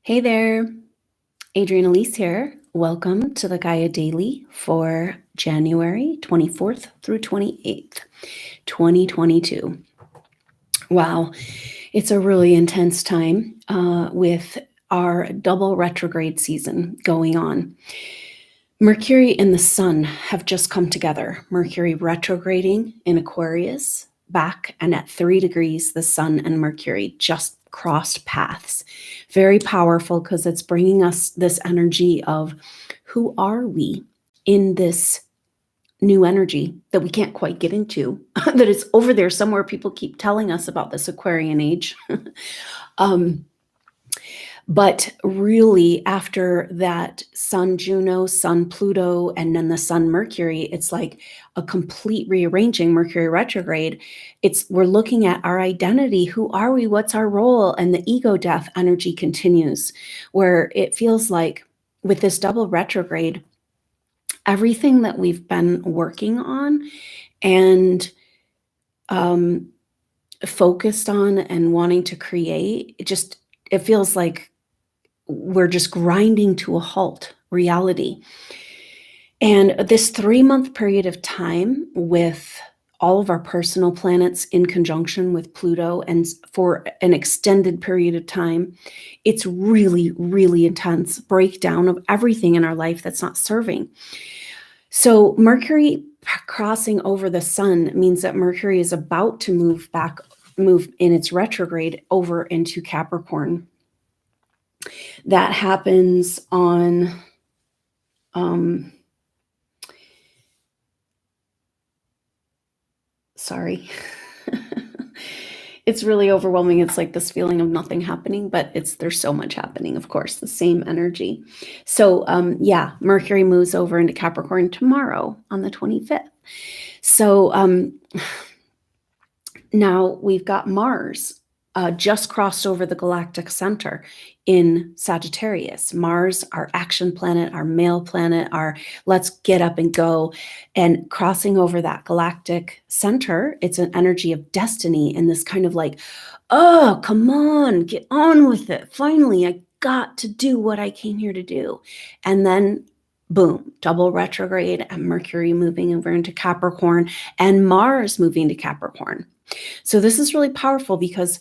Hey there, Adrienne Elise here. Welcome to the GAIA Daily for January 24th through 28th, 2022. Wow, it's a really intense time with our double retrograde season going on. Mercury and the Sun have just come together. Mercury retrograding in Aquarius back, and at 3 degrees, the Sun and Mercury just crossed paths. Very powerful because it's bringing us this energy of who are we in this new energy that we can't quite get into, that is over there somewhere. People keep telling us about this Aquarian age. But really, after that Sun Juno, Sun Pluto, and then the Sun Mercury, it's like a complete rearranging. Mercury retrograde. We're looking at our identity. Who are we? What's our role? And the ego death energy continues, where it feels like with this double retrograde, everything that we've been working on and focused on and wanting to create, it feels like we're just grinding to a halt, reality. And this 3-month period of time with all of our personal planets in conjunction with Pluto, and for an extended period of time, it's really, really intense breakdown of everything in our life that's not serving. So Mercury crossing over the Sun means that Mercury is about to move in its retrograde over into Capricorn. That happens on sorry. It's really overwhelming. It's like this feeling of nothing happening, but there's so much happening, of course, the same energy. So yeah, Mercury moves over into Capricorn tomorrow on the 25th. So now we've got Mars just crossed over the galactic center in Sagittarius. Mars, our action planet, our male planet, our let's get up and go, and crossing over that galactic center. It's an energy of destiny and this kind of like, oh, come on, get on with it. Finally, I got to do what I came here to do. And then boom, double retrograde and Mercury moving over into Capricorn and Mars moving to Capricorn. So this is really powerful because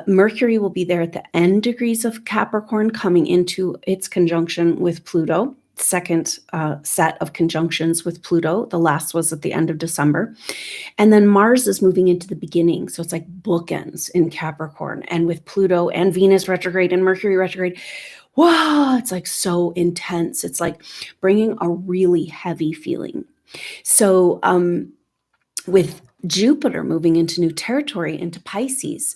Mercury will be there at the end degrees of Capricorn, coming into its conjunction with Pluto, second set of conjunctions with Pluto. The last was at the end of December. And then Mars is moving into the beginning. So it's like bookends in Capricorn, and with Pluto and Venus retrograde and Mercury retrograde. Wow, it's like so intense. It's like bringing a really heavy feeling. So with Jupiter moving into new territory, into Pisces,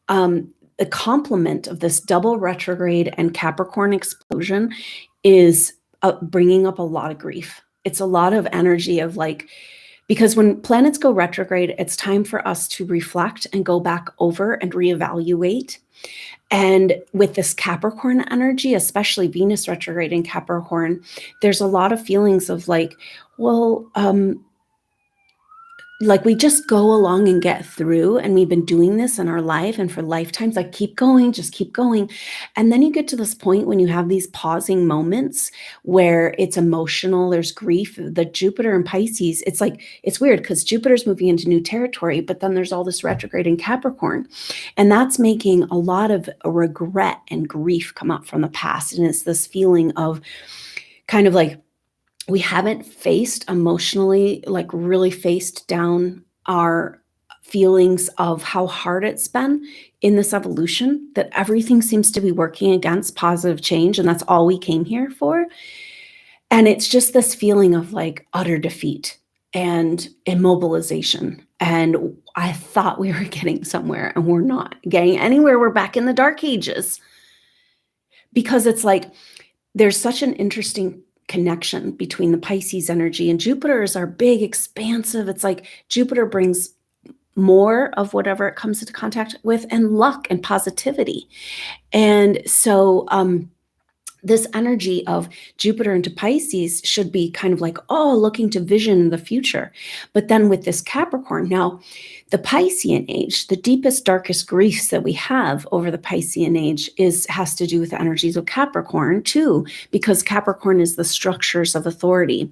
the complement of this double retrograde and Capricorn explosion is bringing up a lot of grief. It's a lot of energy of like, because when planets go retrograde, it's time for us to reflect and go back over and reevaluate. And with this Capricorn energy, especially Venus retrograde in Capricorn, there's a lot of feelings of like, well, like we just go along and get through, and we've been doing this in our life and for lifetimes, like keep going, just keep going. And then you get to this point when you have these pausing moments where it's emotional, there's grief. The Jupiter and Pisces, it's like, it's weird because Jupiter's moving into new territory, but then there's all this retrograde in Capricorn, and that's making a lot of regret and grief come up from the past. And it's this feeling of kind of like, we haven't faced emotionally, like really faced down our feelings of how hard it's been in this evolution, that everything seems to be working against positive change. And that's all we came here for. And it's just this feeling of like utter defeat and immobilization. And I thought we were getting somewhere, and we're not getting anywhere. We're back in the dark ages, because it's like, there's such an interesting connection between the Pisces energy and Jupiter is our big expansive. It's like Jupiter brings more of whatever it comes into contact with, and luck and positivity. And so this energy of Jupiter into Pisces should be kind of like, oh, looking to vision the future. But then with this Capricorn, now the Piscean age, the deepest, darkest griefs that we have over the Piscean age has to do with the energies of Capricorn too, because Capricorn is the structures of authority.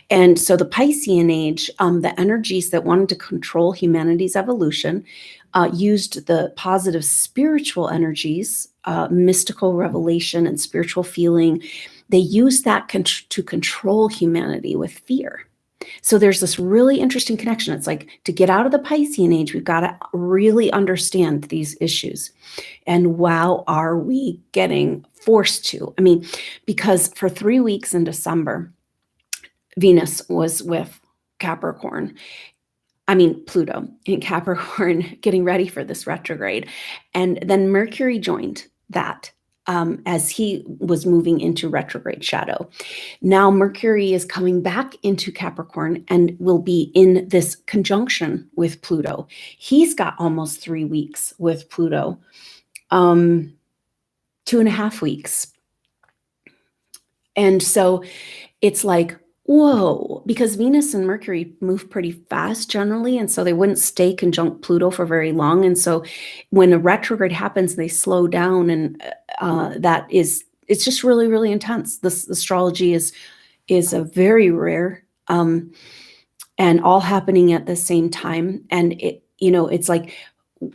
And so the Piscean age, the energies that wanted to control humanity's evolution, used the positive spiritual energies, mystical revelation and spiritual feeling. They used that to control humanity with fear. So there's this really interesting connection. It's like, to get out of the Piscean age, we've got to really understand these issues. And wow, are we getting forced to? I mean, because for 3 weeks in December, Venus was with Pluto in Capricorn, getting ready for this retrograde. And then Mercury joined that as he was moving into retrograde shadow. Now Mercury is coming back into Capricorn and will be in this conjunction with Pluto. He's got almost 3 weeks with Pluto, 2.5 weeks. And so it's like, whoa, because Venus and Mercury move pretty fast generally, and so they wouldn't stay conjunct Pluto for very long. And so when a retrograde happens, they slow down, and it's just really, really intense. This astrology is a very rare, and all happening at the same time. And it's like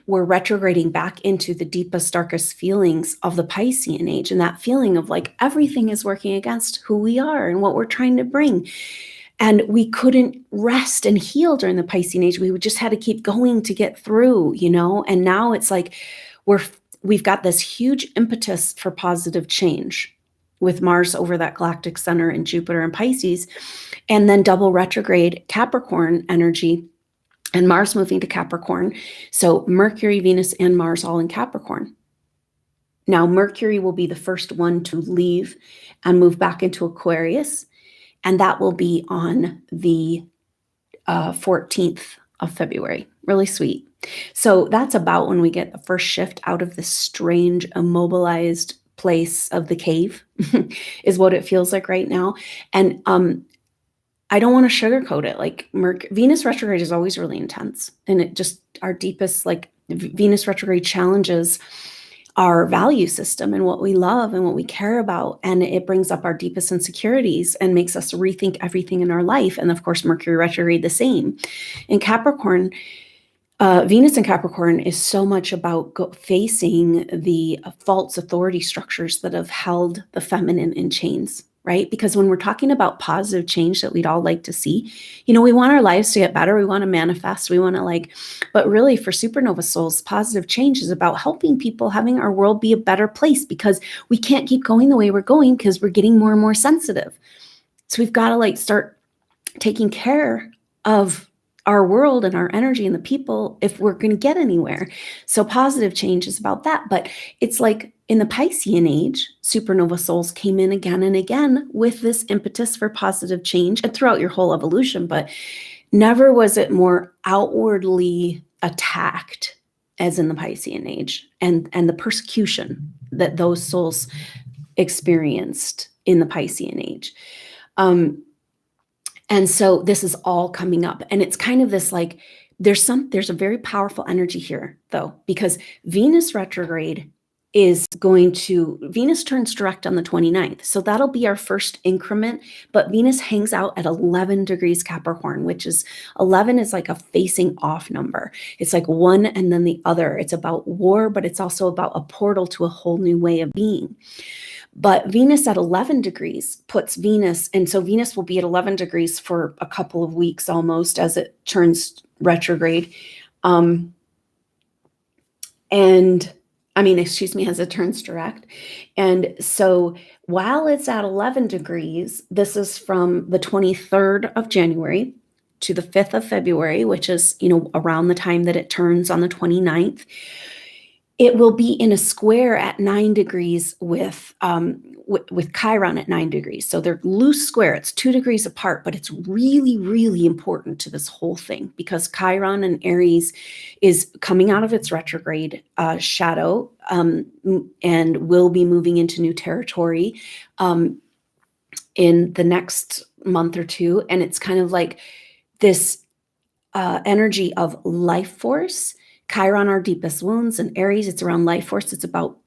we're retrograding back into the deepest, darkest feelings of the Piscean age, and that feeling of like everything is working against who we are and what we're trying to bring. And we couldn't rest and heal during the Piscean age. We just had to keep going to get through, and now it's like we've got this huge impetus for positive change with Mars over that galactic center and Jupiter and Pisces, and then double retrograde Capricorn energy and Mars moving to Capricorn. So Mercury, Venus, and Mars all in Capricorn. Now Mercury will be the first one to leave and move back into Aquarius, and that will be on the 14th of February. Really sweet. So that's about when we get the first shift out of this strange, immobilized place of the cave, is what it feels like right now. And I don't want to sugarcoat it. Like Venus retrograde is always really intense, and it just, our deepest, like Venus retrograde challenges our value system and what we love and what we care about. And it brings up our deepest insecurities and makes us rethink everything in our life. And of course, Mercury retrograde, the same. In Capricorn, Venus in Capricorn is so much about facing the false authority structures that have held the feminine in chains. Right? Because when we're talking about positive change that we'd all like to see, we want our lives to get better. We want to manifest. We want to but really for supernova souls, positive change is about helping people, having our world be a better place, because we can't keep going the way we're going because we're getting more and more sensitive. So we've got to start taking care of our world and our energy and the people if we're going to get anywhere. So positive change is about that. But it's like in the Piscean age, supernova souls came in again and again with this impetus for positive change, and throughout your whole evolution, but never was it more outwardly attacked as in the Piscean age, and the persecution that those souls experienced in the Piscean age. And so this is all coming up, and it's kind of this there's a very powerful energy here though, because Venus retrograde Venus turns direct on the 29th. So that'll be our first increment, but Venus hangs out at 11 degrees Capricorn, which is 11 is like a facing off number. It's like one and then the other. It's about war, but it's also about a portal to a whole new way of being. But Venus at 11 degrees puts Venus, and so Venus will be at 11 degrees for a couple of weeks almost as it turns retrograde. As it turns direct. And so while it's at 11 degrees, this is from the 23rd of January to the 5th of February, which is, around the time that it turns on the 29th. It will be in a square at 9 degrees with Chiron at 9 degrees. So they're loose square. It's 2 degrees apart, but it's really, really important to this whole thing because Chiron and Aries is coming out of its retrograde shadow and will be moving into new territory in the next month or two. And it's kind of like this energy of life force. Chiron, our deepest wounds, and Aries, it's around life force. It's about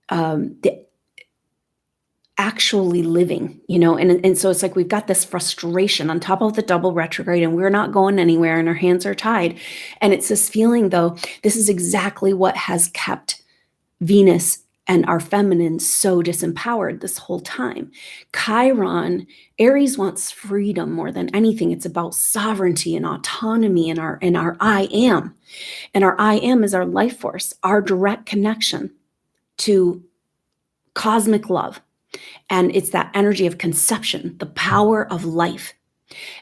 the actually living, and so it's like we've got this frustration on top of the double retrograde, and we're not going anywhere, and our hands are tied. And it's this feeling, though, this is exactly what has kept Venus and our feminine so disempowered this whole time. Chiron, Aries wants freedom more than anything. It's about sovereignty and autonomy and our I am. And our I am is our life force, our direct connection to cosmic love. And it's that energy of conception, the power of life.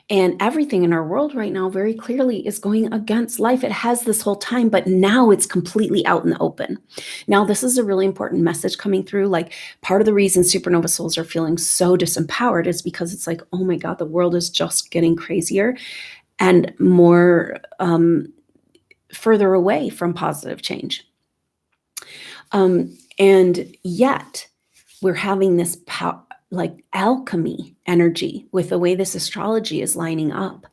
And everything in our world right now very clearly is going against life. It has this whole time, but now it's completely out in the open. Now, this is a really important message coming through. Like, part of the reason supernova souls are feeling so disempowered is because it's like, oh my God, the world is just getting crazier and more further away from positive change. And yet we're having this like alchemy energy with the way this astrology is lining up.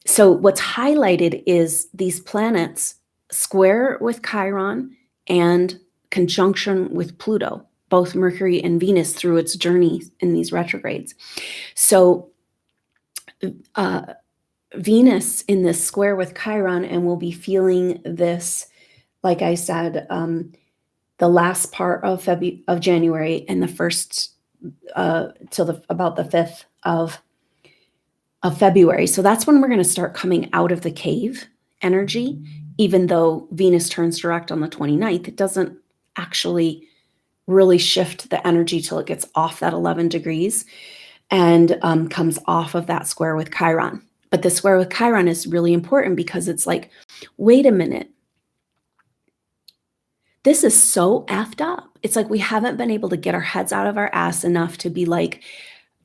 So what's highlighted is these planets square with Chiron and conjunction with Pluto, both Mercury and Venus through its journey in these retrogrades. So Venus in this square with Chiron, and we'll be feeling this, like I said, the last part of January and the first till about the 5th of February. So that's when we're going to start coming out of the cave energy. Even though Venus turns direct on the 29th, it doesn't actually really shift the energy till it gets off that 11 degrees and comes off of that square with Chiron. But the square with Chiron is really important because it's like, wait a minute. This is so effed up. It's like we haven't been able to get our heads out of our ass enough to be like,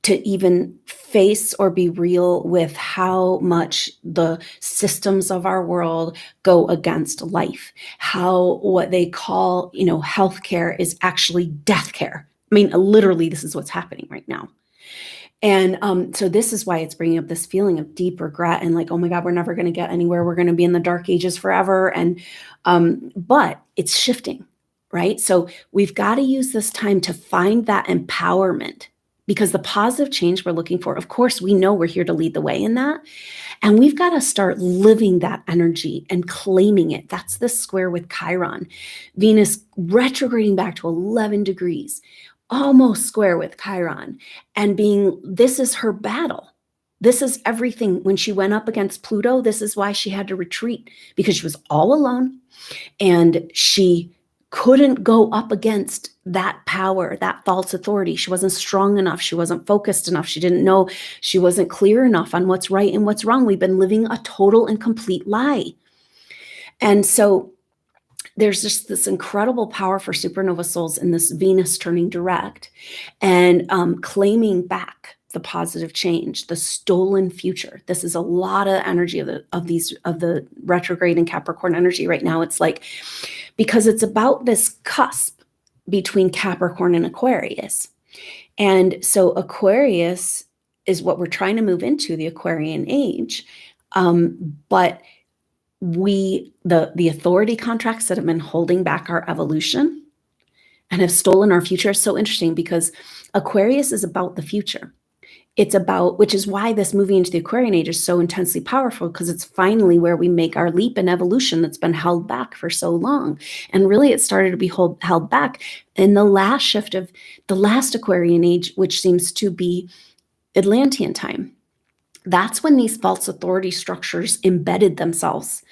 to even face or be real with how much the systems of our world go against life, how what they call, healthcare is actually death care. I mean, literally, this is what's happening right now. And so this is why it's bringing up this feeling of deep regret and like, oh my God, we're never going to get anywhere. We're going to be in the dark ages forever. And but it's shifting, right? So we've got to use this time to find that empowerment, because the positive change we're looking for, of course, we know we're here to lead the way in that. And we've got to start living that energy and claiming it. That's the square with Chiron. Venus retrograding back to 11 degrees, almost square with Chiron, and this is her battle. This is everything. When she went up against Pluto, this is why she had to retreat, because she was all alone and she couldn't go up against that power, that false authority. She wasn't strong enough. She wasn't focused enough. She didn't know. She wasn't clear enough on what's right and what's wrong. We've been living a total and complete lie. And so there's just this incredible power for supernova souls in this Venus turning direct and claiming back the positive change, the stolen future. This is a lot of energy of the retrograde and Capricorn energy right now. It's like, because it's about this cusp between Capricorn and Aquarius. And so Aquarius is what we're trying to move into, the Aquarian age. But the authority contracts that have been holding back our evolution and have stolen our future is so interesting, because Aquarius is about the future. It's about, which is why this moving into the Aquarian age is so intensely powerful, because it's finally where we make our leap in evolution that's been held back for so long. And really it started to be held back in the last shift of the last Aquarian age, which seems to be Atlantean time. That's when these false authority structures embedded themselves,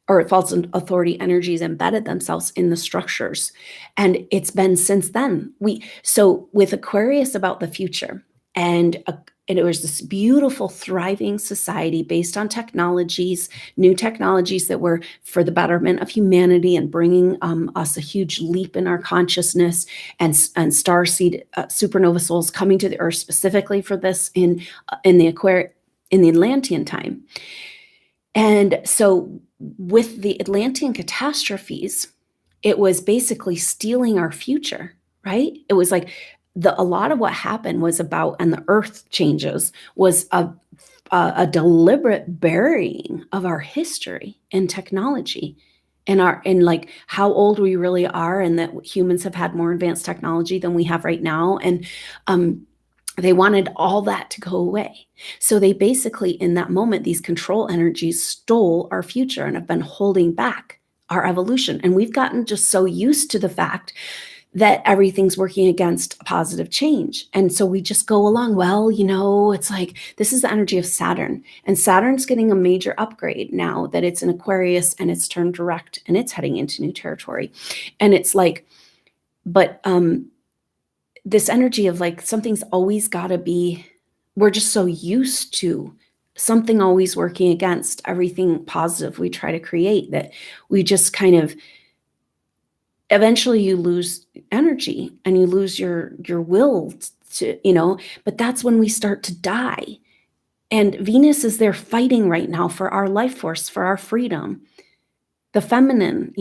or false authority energies embedded themselves in the structures. And it's been since then. So with Aquarius about the future and and it was this beautiful, thriving society based on technologies, new technologies that were for the betterment of humanity and bringing us a huge leap in our consciousness, and starseed supernova souls coming to the Earth specifically for this in the Atlantean time. And so with the Atlantean catastrophes, it was basically stealing our future, right? It was like a lot of what happened was about, and the earth changes was a deliberate burying of our history and technology, and like how old we really are, and that humans have had more advanced technology than we have right now. And they wanted all that to go away. So they basically, in that moment, these control energies stole our future and have been holding back our evolution. And we've gotten just so used to the fact that everything's working against positive change. And so we just go along, well, it's like, this is the energy of Saturn. And Saturn's getting a major upgrade now that it's in Aquarius and it's turned direct and it's heading into new territory. And it's like, but this energy of like, something's always got to be, we're just so used to something always working against everything positive we try to create, that we just kind of, eventually you lose energy and you lose your will to, but that's when we start to die. And Venus is there fighting right now for our life force, for our freedom, the feminine,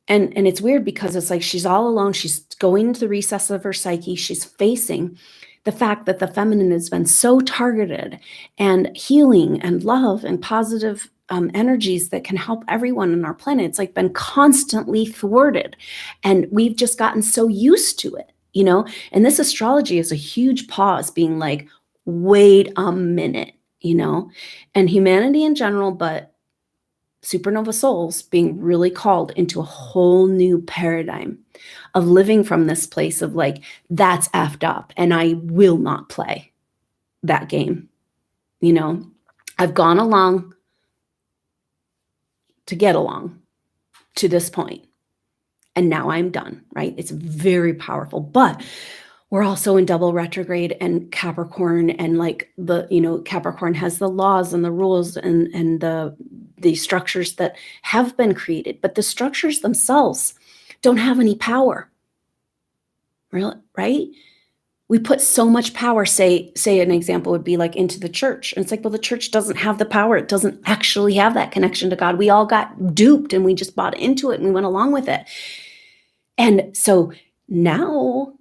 And it's weird because it's like she's all alone. She's going into the recess of her psyche. She's facing the fact that the feminine has been so targeted, and healing and love and positive energies that can help everyone on our planet. It's like been constantly thwarted. And we've just gotten so used to it, And this astrology is a huge pause, being like, wait a minute, And humanity in general, but supernova souls being really called into a whole new paradigm of living from this place of like, that's effed up and I will not play that game. I've gone along to get along to this point, and now I'm done, right? It's very powerful, but we're also in double retrograde and Capricorn, and like Capricorn has the laws and the rules and the structures that have been created, but the structures themselves don't have any power. Really, right? We put so much power, say an example would be like into the church. And it's like, well, the church doesn't have the power. It doesn't actually have that connection to God. We all got duped and we just bought into it and we went along with it. And so now,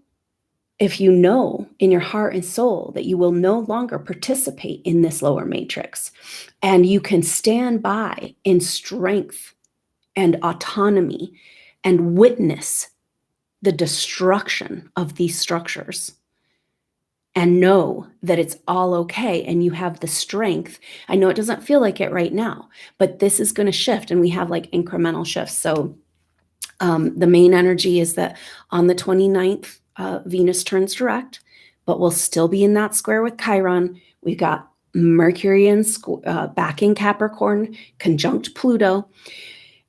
if you know in your heart and soul that you will no longer participate in this lower matrix, and you can stand by in strength and autonomy and witness the destruction of these structures, and know that it's all okay, and you have the strength. I know it doesn't feel like it right now, but this is going to shift, and we have like incremental shifts. So the main energy is that on the 29th, Venus turns direct, but we'll still be in that square with Chiron. We've got Mercury back in Capricorn, conjunct Pluto.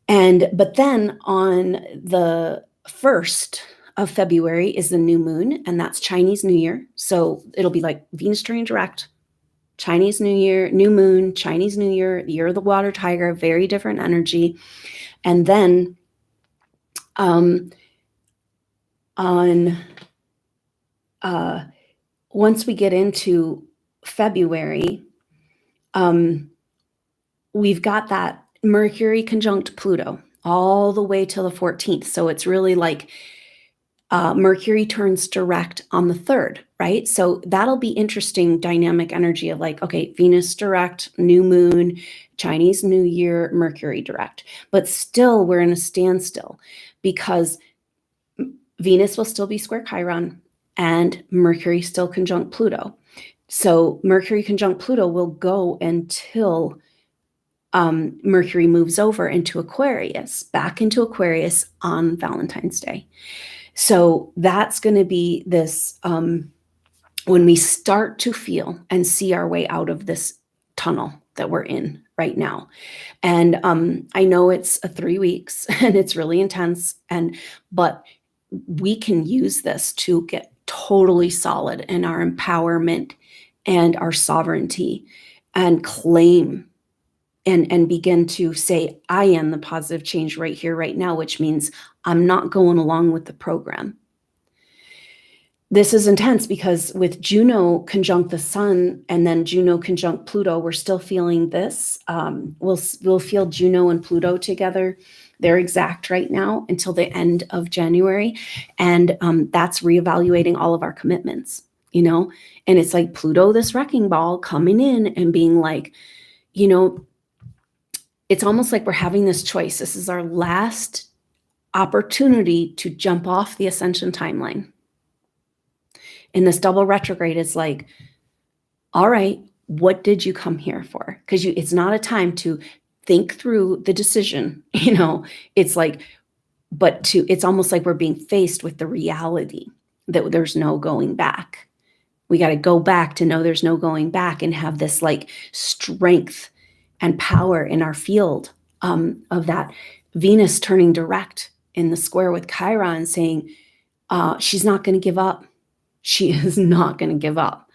But then on the 1st of February is the new moon, and that's Chinese New Year. So it'll be like Venus turning direct, Chinese New Year, new moon, Chinese New Year, year of the water tiger, very different energy. And then once we get into February, we've got that Mercury conjunct Pluto all the way till the 14th. So it's really like Mercury turns direct on the 3rd, right? So that'll be interesting dynamic energy of like, okay, Venus direct, new moon, Chinese New Year, Mercury direct. But still, we're in a standstill because Venus will still be square Chiron and Mercury still conjunct Pluto. So Mercury conjunct Pluto will go until Mercury moves over into Aquarius, back into Aquarius on Valentine's Day. So that's going to be this, when we start to feel and see our way out of this tunnel that we're in right now. And I know it's 3 weeks and it's really intense, but we can use this to get totally solid in our empowerment and our sovereignty, and claim and begin to say, I am the positive change right here, right now, which means I'm not going along with the program. This is intense because with Juno conjunct the sun and then Juno conjunct Pluto, we're still feeling this. We'll feel Juno and Pluto together. They're exact right now until the end of January. And that's reevaluating all of our commitments, you know? And it's like Pluto, this wrecking ball, coming in and being like, you know, it's almost like we're having this choice. This is our last opportunity to jump off the ascension timeline. And this double retrograde is like, all right, what did you come here for? Because it's not a time to think through the decision, you know, it's like, it's almost like we're being faced with the reality that there's no going back. We got to go back to know there's no going back and have this like strength and power in our field of that Venus turning direct in the square with Chiron, saying she's not going to give up. She is not going to give up.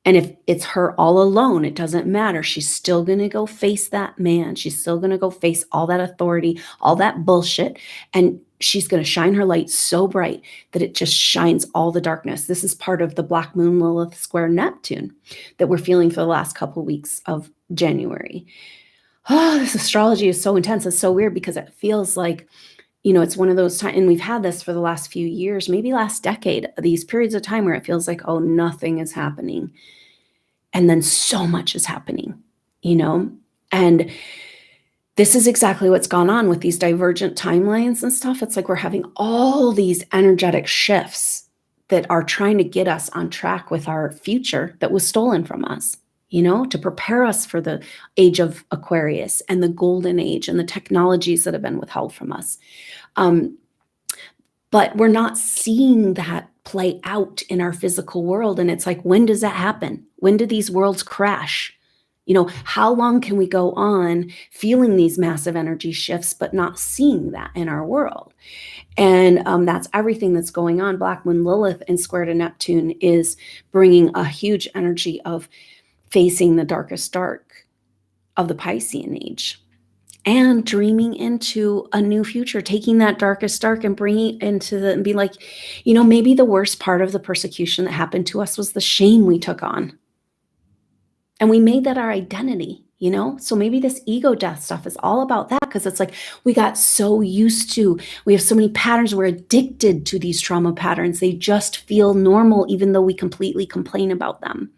And if it's her all alone, it doesn't matter. She's still going to go face that man. She's still going to go face all that authority, all that bullshit. And she's going to shine her light so bright that it just shines all the darkness. This is part of the Black Moon Lilith square Neptune that we're feeling for the last couple of weeks of January. Oh, this astrology is so intense. It's so weird because it feels like, you know, it's one of those times, and we've had this for the last few years, maybe last decade, these periods of time where it feels like, oh, nothing is happening. And then so much is happening, you know? And this is exactly what's gone on with these divergent timelines and stuff. It's like we're having all these energetic shifts that are trying to get us on track with our future that was stolen from us, you know, to prepare us for the age of Aquarius and the golden age and the technologies that have been withheld from us. But we're not seeing that play out in our physical world. And it's like, when does that happen? When do these worlds crash? You know, how long can we go on feeling these massive energy shifts, but not seeing that in our world? And that's everything that's going on. Black Moon Lilith in square to Neptune is bringing a huge energy of facing the darkest dark of the Piscean age and dreaming into a new future, taking that darkest dark and bringing it into and be like, you know, maybe the worst part of the persecution that happened to us was the shame we took on. And we made that our identity, you know? So maybe this ego death stuff is all about that, because it's like we got so used to, we have so many patterns, we're addicted to these trauma patterns. They just feel normal, even though we completely complain about them.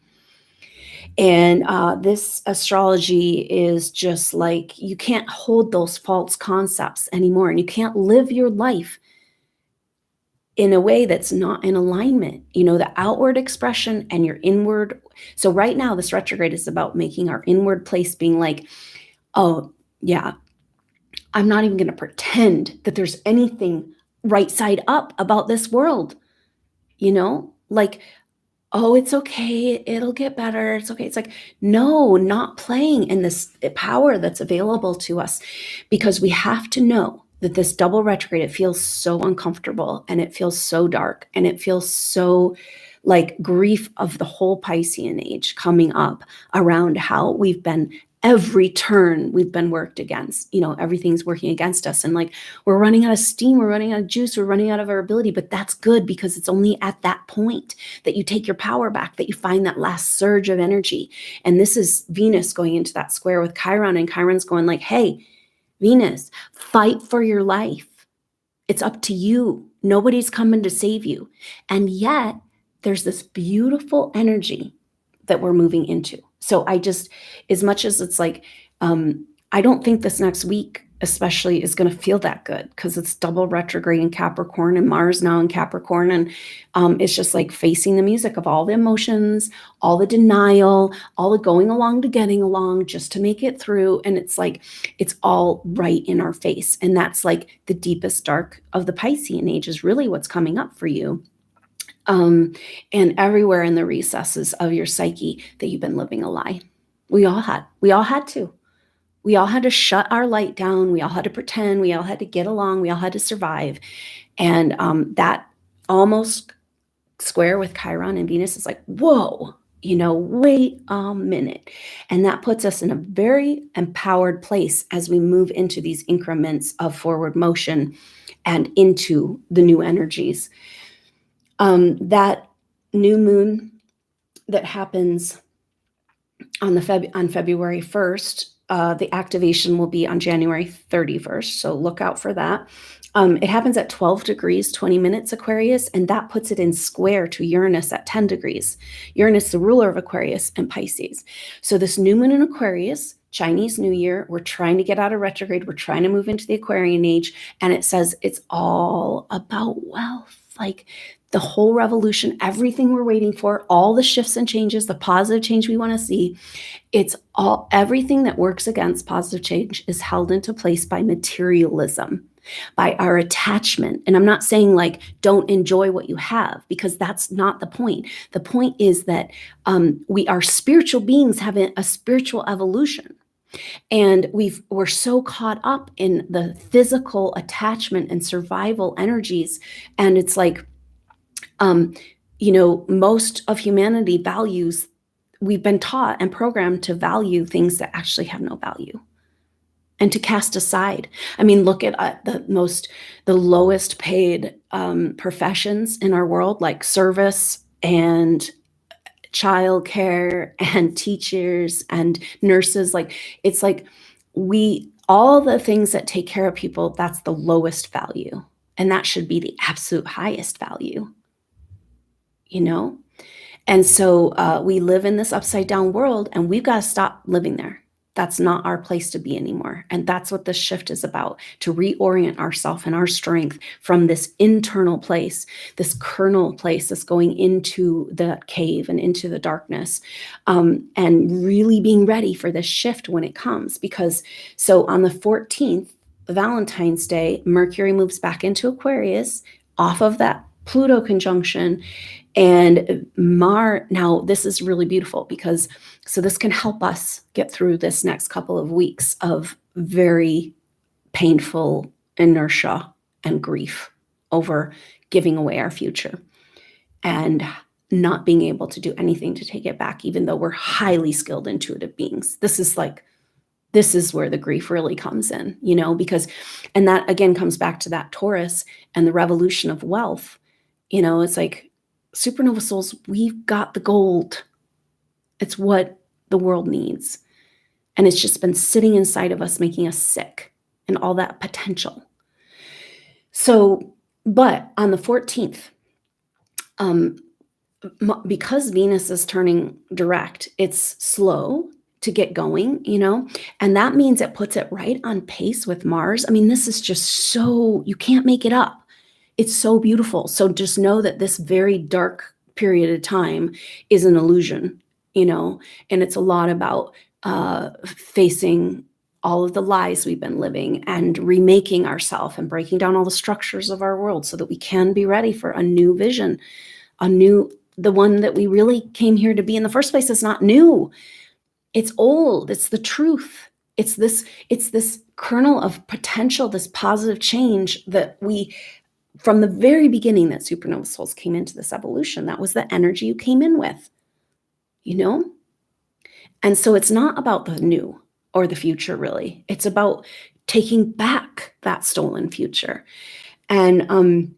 And this astrology is just like, you can't hold those false concepts anymore, and you can't live your life in a way that's not in alignment, you know, the outward expression and your inward. So right now, this retrograde is about making our inward place being like, oh, yeah, I'm not even going to pretend that there's anything right side up about this world, you know, like, oh, it's okay, it'll get better, it's okay. It's like, no, not playing in this power that's available to us, because we have to know that this double retrograde, it feels so uncomfortable and it feels so dark and it feels so like grief of the whole Piscean age coming up around how we've been, every turn we've been worked against, you know, everything's working against us. And like, we're running out of steam, we're running out of juice, we're running out of our ability, but that's good, because it's only at that point that you take your power back, that you find that last surge of energy. And this is Venus going into that square with Chiron, and Chiron's going like, hey, Venus, fight for your life. It's up to you. Nobody's coming to save you. And yet there's this beautiful energy that we're moving into. So I just, as much as it's like, I don't think this next week especially is going to feel that good, because it's double retrograde in Capricorn and Mars now in Capricorn. And it's just like facing the music of all the emotions, all the denial, all the going along to getting along just to make it through. And it's like, it's all right in our face. And that's like the deepest dark of the Piscean age is really what's coming up for you. And everywhere in the recesses of your psyche that you've been living a lie. We all had to. We all had to shut our light down. We all had to pretend. We all had to get along. We all had to survive. And that almost square with Chiron and Venus is like, whoa, wait a minute. And that puts us in a very empowered place as we move into these increments of forward motion and into the new energies. That new moon that happens on February 1st, the activation will be on January 31st. So look out for that. It happens at 12 degrees, 20 minutes Aquarius, and that puts it in square to Uranus at 10 degrees. Uranus, the ruler of Aquarius and Pisces. So this new moon in Aquarius, Chinese New Year, we're trying to get out of retrograde. We're trying to move into the Aquarian age. And it says it's all about wealth. Like the whole revolution, everything we're waiting for, all the shifts and changes, the positive change we want to see, everything that works against positive change is held into place by materialism, by our attachment. And I'm not saying like, don't enjoy what you have, because that's not the point. The point is that we are spiritual beings having a spiritual evolution. And we're so caught up in the physical attachment and survival energies. And it's like, most of humanity values, we've been taught and programmed to value things that actually have no value and to cast aside. I mean, look at the lowest paid professions in our world, like service and childcare and teachers and nurses. Like, it's like all the things that take care of people, that's the lowest value. And that should be the absolute highest value, And so we live in this upside down world, and we've got to stop living there. That's not our place to be anymore. And that's what this shift is about, to reorient ourselves and our strength from this internal place, this kernel place that's going into the cave and into the darkness, and really being ready for this shift when it comes. Because so on the 14th, Valentine's Day, Mercury moves back into Aquarius off of that Pluto conjunction. And now this is really beautiful, because so this can help us get through this next couple of weeks of very painful inertia and grief over giving away our future and not being able to do anything to take it back, even though we're highly skilled intuitive beings. This is where the grief really comes in, because, and that again comes back to that Taurus and the revolution of wealth. It's like, supernova souls, we've got the gold. It's what the world needs. And it's just been sitting inside of us, making us sick, and all that potential. So, but on the 14th, because Venus is turning direct, it's slow to get going, and that means it puts it right on pace with Mars. I mean, this is just so, you can't make it up. It's so beautiful. So just know that this very dark period of time is an illusion, and it's a lot about facing all of the lies we've been living and remaking ourselves and breaking down all the structures of our world so that we can be ready for a new vision, the one that we really came here to be in the first place. Is not new. It's old. It's the truth. It's this kernel of potential, this positive change that we, from the very beginning that supernova souls came into this evolution, that was the energy you came in with, And so it's not about the new or the future, really. It's about taking back that stolen future. And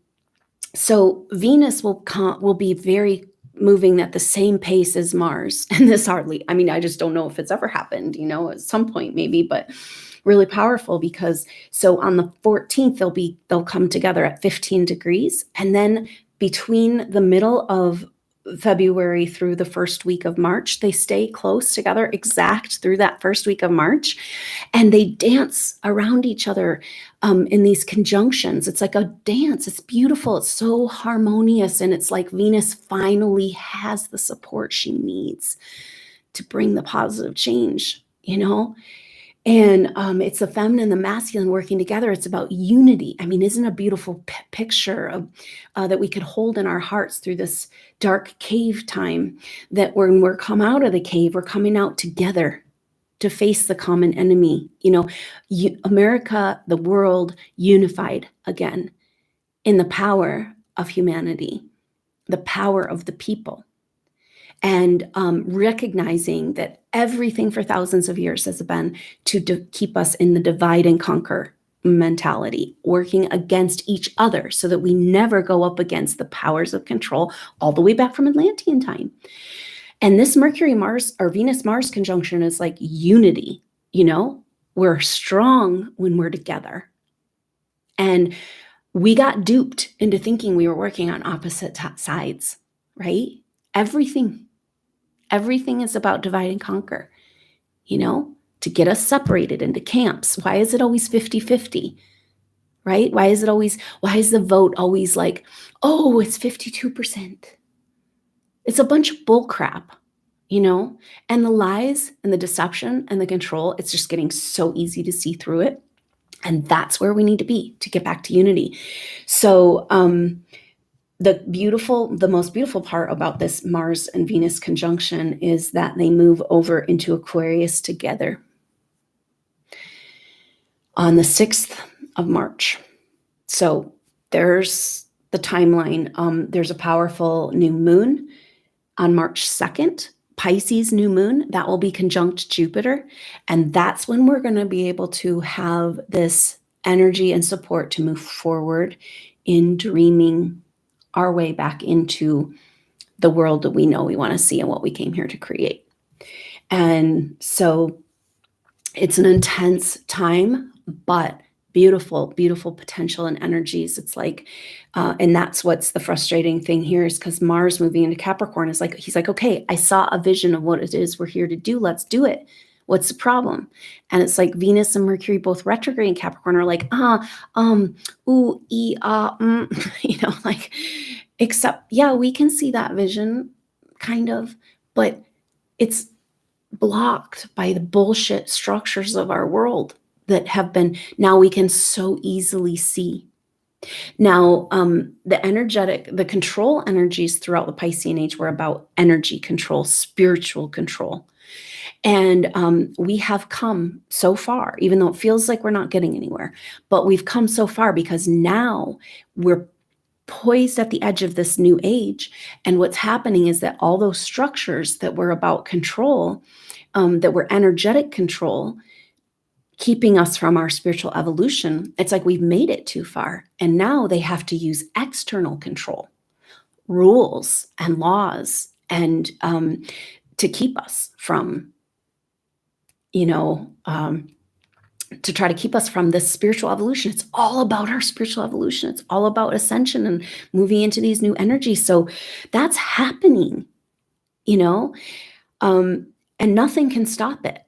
so Venus will be very moving at the same pace as Mars. And this hardly, I just don't know if it's ever happened, at some point maybe, but really powerful, because so on the 14th, they'll come together at 15 degrees. And then between the middle of February through the first week of March, they stay close together, exact through that first week of March. And they dance around each other in these conjunctions. It's like a dance. It's beautiful. It's so harmonious. And it's like Venus finally has the support she needs to bring the positive change, And it's the feminine and the masculine working together. It's about unity. Isn't it a beautiful picture of that we could hold in our hearts through this dark cave time, that when we're come out of the cave, we're coming out together to face the common enemy. America, the world, unified again in the power of humanity, the power of the people. and recognizing that everything for thousands of years has been to keep us in the divide and conquer mentality, working against each other so that we never go up against the powers of control all the way back from Atlantean time. And this Mercury Mars or Venus Mars conjunction is like unity, you know? We're strong when we're together. And we got duped into thinking we were working on opposite sides, right? Everything is about divide and conquer, you know, to get us separated into camps. Why is it always 50-50, right? Why is the vote always like, oh, it's 52%? It's a bunch of bull crap, you know, and the lies and the deception and the control, it's just getting so easy to see through it. And that's where we need to be to get back to unity. So the most beautiful part about this Mars and Venus conjunction is that they move over into Aquarius together on the 6th of March. So there's the timeline. There's a powerful new moon on March 2nd, Pisces new moon, that will be conjunct Jupiter. And that's when we're going to be able to have this energy and support to move forward in dreaming our way back into the world that we know we want to see and what we came here to create. And so it's an intense time, but beautiful, beautiful potential and energies. It's like, and that's what's the frustrating thing here is because Mars moving into Capricorn is like, he's like, okay, I saw a vision of what it is we're here to do. Let's do it. What's the problem? And it's like Venus and Mercury, both retrograde in Capricorn, are like, you know, like, except, yeah, we can see that vision kind of, but it's blocked by the bullshit structures of our world that have been, now we can so easily see. Now, the control energies throughout the Piscean age were about energy control, spiritual control. And we have come so far, even though it feels like we're not getting anywhere, but we've come so far because now we're poised at the edge of this new age. And what's happening is that all those structures that were about control, that were energetic control, keeping us from our spiritual evolution, it's like we've made it too far. And now they have to use external control, rules and laws, and to keep us from, you know, to try to keep us from this spiritual evolution. It's all about our spiritual evolution. It's all about ascension and moving into these new energies. So that's happening, you know, and nothing can stop it.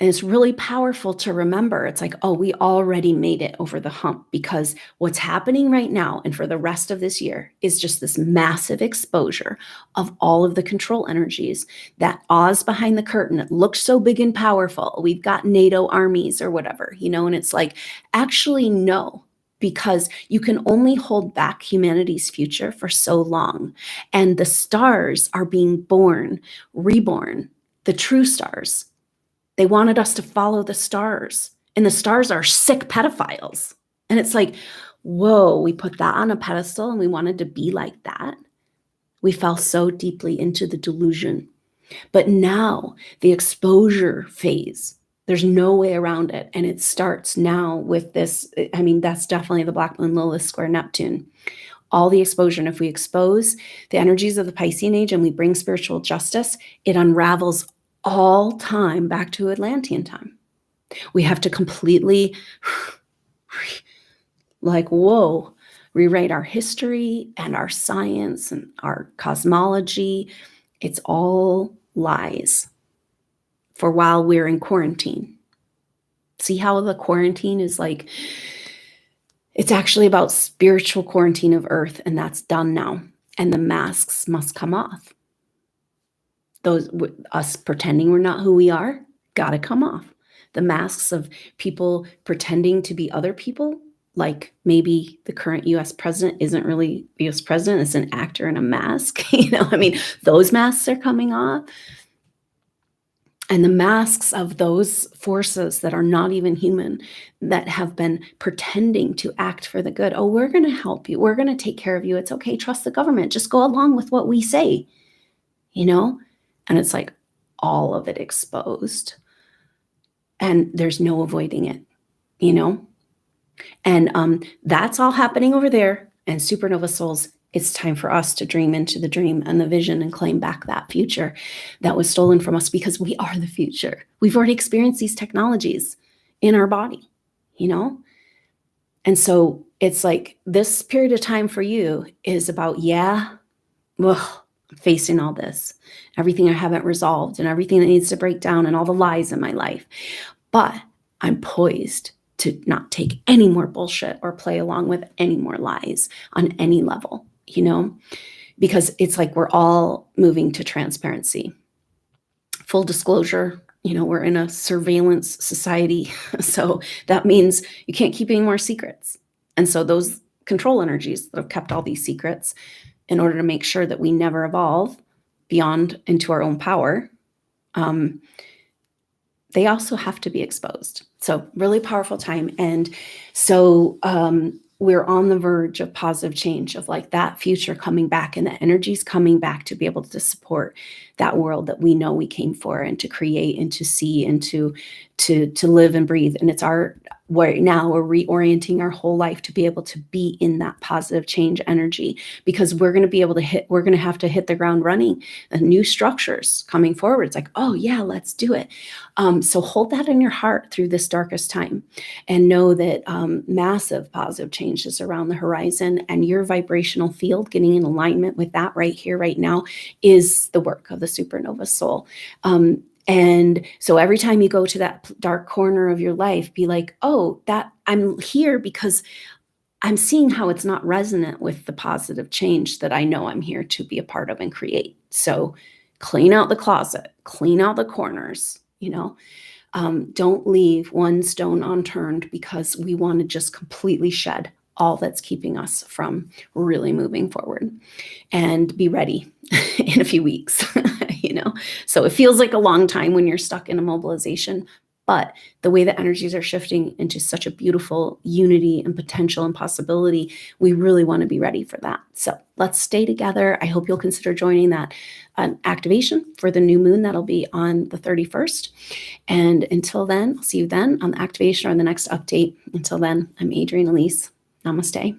And it's really powerful to remember. It's like, oh, we already made it over the hump, because what's happening right now and for the rest of this year is just this massive exposure of all of the control energies, that Oz behind the curtain. It looks so big and powerful. We've got NATO armies or whatever, you know, and it's like, actually, no, because you can only hold back humanity's future for so long. And the stars are being born, reborn, the true stars. They wanted us to follow the stars, and the stars are sick pedophiles. And it's like, whoa, we put that on a pedestal and we wanted to be like that. We fell so deeply into the delusion. But now the exposure phase, there's no way around it. And it starts now with this. I mean, that's definitely the Black Moon Lilith square Neptune. All the exposure. And if we expose the energies of the Piscean age and we bring spiritual justice, it unravels all time back to Atlantean time. We have to completely, like, whoa, rewrite our history and our science and our cosmology. It's all lies for while we're in quarantine. See how the quarantine is like, it's actually about spiritual quarantine of Earth, and that's done now. And the masks must come off. Those, us pretending we're not who we are, gotta come off. The masks of people pretending to be other people, like maybe the current US president isn't really the US president, it's an actor in a mask. You know, I mean, those masks are coming off. And the masks of those forces that are not even human, that have been pretending to act for the good. Oh, we're gonna help you. We're gonna take care of you. It's okay. Trust the government. Just go along with what we say. you know? And it's like all of it exposed. And there's no avoiding it, you know? And that's all happening over there. And supernova souls, it's time for us to dream into the dream and the vision and claim back that future that was stolen from us, because we are the future. We've already experienced these technologies in our body, you know? And so it's like this period of time for you is about, I'm facing all this, everything I haven't resolved and everything that needs to break down and all the lies in my life. But I'm poised to not take any more bullshit or play along with any more lies on any level, you know, because it's like we're all moving to transparency. Full disclosure, you know, we're in a surveillance society. So that means you can't keep any more secrets. And so those control energies that have kept all these secrets, in order to make sure that we never evolve beyond into our own power, they also have to be exposed. So really powerful time. And so we're on the verge of positive change, of like that future coming back and the energies coming back to be able to support that world that we know we came for, and to create and to see and to live and breathe. And it's right now we're reorienting our whole life to be able to be in that positive change energy, because we're going to have to hit the ground running, and new structures coming forward. It's like, oh yeah, let's do it. So hold that in your heart through this darkest time, and know that massive positive change is around the horizon, and your vibrational field getting in alignment with that right here, right now, is the work of the supernova soul. And so every time you go to that dark corner of your life, be like, oh, that I'm here because I'm seeing how it's not resonant with the positive change that I know I'm here to be a part of and create. So clean out the closet, clean out the corners, you know. Don't leave one stone unturned, because we want to just completely shed all that's keeping us from really moving forward, and be ready in a few weeks, you know? So it feels like a long time when you're stuck in a mobilization, but the way the energies are shifting into such a beautiful unity and potential and possibility, we really want to be ready for that. So let's stay together. I hope you'll consider joining that activation for the new moon. That'll be on the 31st. And until then, I'll see you then on the activation or the next update. Until then, I'm Adrienne Elise. Namaste.